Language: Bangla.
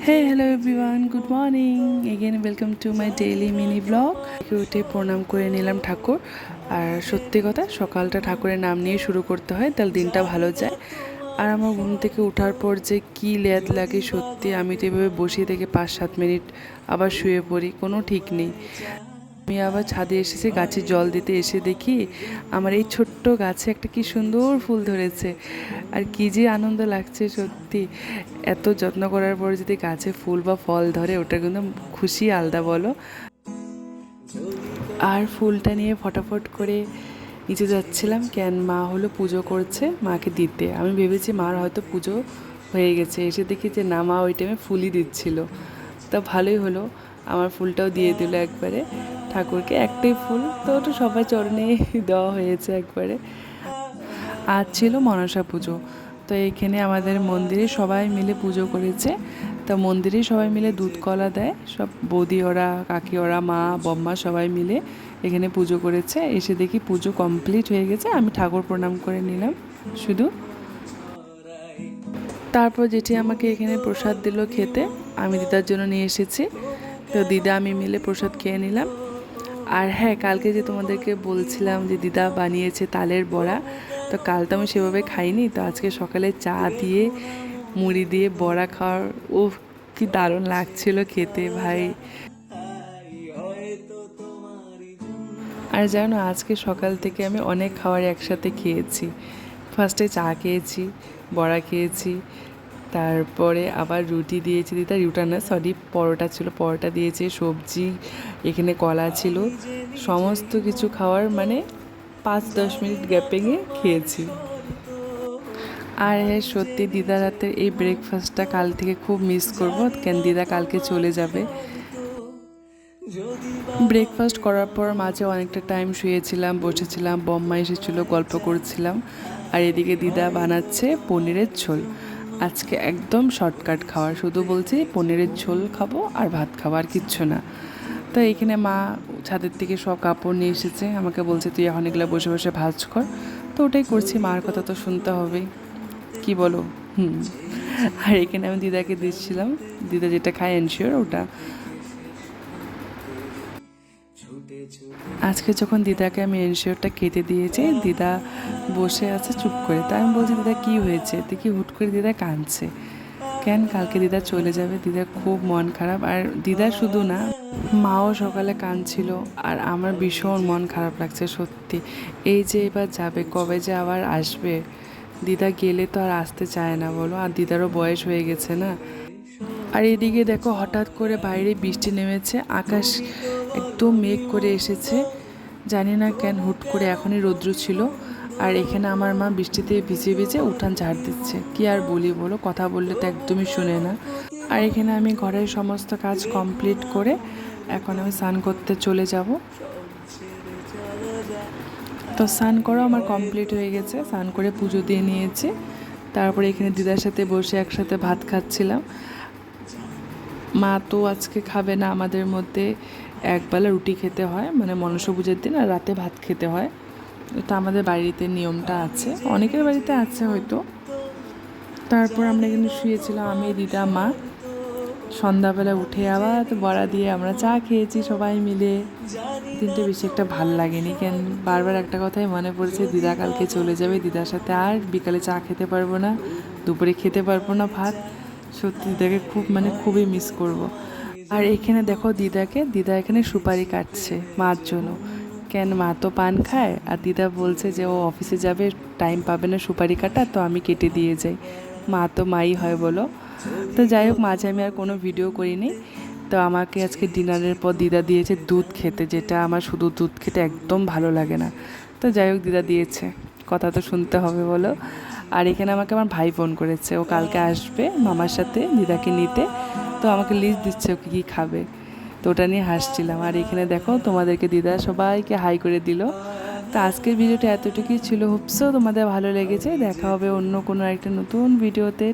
Hey, hello everyone, good morning. Again, welcome to my daily mini vlog. উঠে প্রণাম করে নিলাম ঠাকুর। আর সত্যি কথা, সকালটা ঠাকুরের নাম নিয়ে শুরু করতে হয়, তাহলে দিনটা ভালো যায়। আর আমার ঘুম থেকে ওঠার পর যে কী লেদ লাগে সত্যি, আমি তো এভাবে বসিয়ে থেকে 5-7 মিনিট আবার শুয়ে পড়ি, কোনো ঠিক নেই। আমি আবার ছাদে এসেছি গাছে জল দিতে, এসে দেখি আমার এই ছোট্ট গাছে একটা কি সুন্দর ফুল ধরেছে। আর কি যে আনন্দ লাগছে সত্যি, এত যত্ন করার পর যদি গাছে ফুল বা ফল ধরে, ওটা কিন্তু খুশি আলাদা বলো। আর ফুলটা নিয়ে ফটাফট করে নিচে যাচ্ছিলাম, কেন মা হলো পুজো করছে মাকে দিতে। আমি ভেবেছি মার হয়তো পুজো হয়ে গেছে, এসে দেখি যে না, মা ওই টাইমে ফুলই দিচ্ছিল। তা ভালোই হলো, আমার ফুলটাও দিয়ে দিল একবারে ঠাকুরকে। একটাই ফুল তো, ওটা সবাই চরণে দেওয়া হয়েছে একবারে। আজ ছিল মনসা পুজো, তো এইখানে আমাদের মন্দিরে সবাই মিলে পুজো করেছে। তা মন্দিরে সবাই মিলে দুধ কলা দেয়, সব বৌদি ওরা, কাকি ওরা, মা বম্মা সবাই মিলে এখানে পুজো করেছে। এসে দেখি পুজো কমপ্লিট হয়ে গেছে, আমি ঠাকুর প্রণাম করে নিলাম শুধু। তারপর যেটি আমাকে এখানে প্রসাদ দিল খেতে, আমি দিদার জন্য নিয়ে এসেছি। তো দিদা আমি মিলে প্রসাদ খেয়ে নিলাম। আর হ্যাঁ, কালকে যে তোমাদেরকে বলছিলাম যে দিদা বানিয়েছে তালের বড়া, তো কাল তো আমি সেভাবে খাইনি, তো আজকে সকালে চা দিয়ে মুড়ি দিয়ে বড়া খাওয়ার কি দারুণ লাগছিল খেতে ভাই। আর জানো, আজকে সকাল থেকে আমি অনেক খাবার একসাথে খেয়েছি। ফার্স্টে চা খেয়েছি, বড়া খেয়েছি, তারপরে আবার রুটি দিয়েছি দিদা, পরোটা ছিল, পরোটা দিয়েছে, সবজি, এখানে কলা ছিল, সমস্ত কিছু খাওয়ার মানে 5-10 মিনিট গ্যাপিংয়ে খেয়েছি। আর হ্যাঁ, সত্যি দিদার হাতের এই ব্রেকফাস্টটা কাল থেকে খুব মিস করবো, কেন দিদা কালকে চলে যাবে। ব্রেকফাস্ট করার পর মাঝে অনেকটা টাইম শুয়েছিলাম, বসেছিলাম, বম্মা এসেছিলো, গল্প করছিলাম। আর এদিকে দিদা বানাচ্ছে পনিরের ঝোল। আজকে একদম শর্টকাট খাওয়ার, শুধু বলছি পনিরের ঝোল খাবো আর ভাত খাবো, আর কিচ্ছু না। তো এইখানে মা ছাদের থেকে সব কাপড় নিয়ে এসেছে, আমাকে বলছে তুই এখন এগুলো বসে বসে ভাজ কর। তো ওটাই করছি, মার কথা তো শুনতে হবেই, কি বলো? আর এখানে আমি দিদাকে দিচ্ছিলাম, দিদা যেটা খায় এনশিওর ওটা। আজকে যখন দিদাকে আমি এনশিওরটা কেটে দিয়েছি, দিদা বসে আছে চুপ করে। তাই আমি বলছি দিদা কী হয়েছে, দেখি হুট করে দিদা কাঁদছে। কেন, কালকে দিদা চলে যাবে, দিদার খুব মন খারাপ। আর দিদা শুধু না, মাও সকালে কাঁদছিল। আর আমার ভীষণ মন খারাপ লাগছে সত্যি। এই যে এবার যাবে, কবে যে আবার আসবে। দিদা গেলে তো আর আসতে চায় না বলো, আর দিদারও বয়স হয়ে গেছে না। আর এদিকে দেখো, হঠাৎ করে বাইরে বৃষ্টি নেমেছে, আকাশ একদম মেঘ করে এসেছে, জানি না কেন হুট করে এখনই রৌদ্র ছিল। আর এখানে আমার মা বৃষ্টিতে ভিজে ভিজে উঠান ঝাড় দিচ্ছে, কি আর বলি বলো, কথা বললে তো একদমই শুনে না। আর এখানে আমি ঘরের সমস্ত কাজ কমপ্লিট করে এখন আমি স্নান করতে চলে যাব। তো স্নান করা আমার কমপ্লিট হয়ে গেছে, স্নান করে পুজো দিয়ে নিয়েছি। তারপরে এখানে দিদার সাথে বসে একসাথে ভাত খাচ্ছিলাম। মা তো আজকে খাবে না, আমাদের মধ্যে একবেলা রুটি খেতে হয়, মানে মনসা পুজোর দিন, আর রাতে ভাত খেতে হয়। এটা আমাদের বাড়িতে নিয়মটা আছে, অনেকের বাড়িতে আছে হয়তো। তারপর আমরা এখানে শুয়েছিলাম, আমি, দিদা, মা। সন্ধ্যাবেলা উঠে আবার বড়া দিয়ে আমরা চা খেয়েছি সবাই মিলে। দিনটা বেশি একটা ভাল লাগেনি, কেন বারবার একটা কথাই মনে পড়ছে, দিদা কালকে চলে যাবে, দিদার সাথে আর বিকালে চা খেতে পারবো না, দুপুরে খেতে পারবো না ভাত। সত্যি দিদাকে খুবই মিস করব। আর এখানে দেখো দিদা এখানে সুপারি কাটছে মার জন্য। কেন, মা তো পান খায়, আর দিদা বলছে যে ও অফিসে যাবে, টাইম পাবে না সুপারি কাটা, তো আমি কেটে দিয়ে যাই। মা তো মাই হয় বলো। তো যাই হোক, মাঝে আমি আর কোনো ভিডিও করিনি। তো আমাকে আজকে ডিনারের পর দিদা দিয়েছে দুধ খেতে, যেটা আমার শুধু দুধ খেতে একদম ভালো লাগে না। তো যাই হোক, দিদা দিয়েছে, কথা তো শুনতে হবে বলো। আর এখানে আমাকে আমার ভাই ফোন করেছে, ও কালকে আসবে মামার সাথে দিদাকে নিতে। তো আমাকে লিস্ট দিচ্ছে ও কী খাবে, তো ওটা নিয়ে হাসছিলাম। আর এখানে দেখো, তোমাদেরকে দিদা সবাইকে হাই করে দিল। তো আজকের ভিডিওটা এতটুকুই ছিল, হোপসো তোমাদের ভালো লেগেছে। দেখা হবে অন্য কোনো একটা নতুন ভিডিওতে।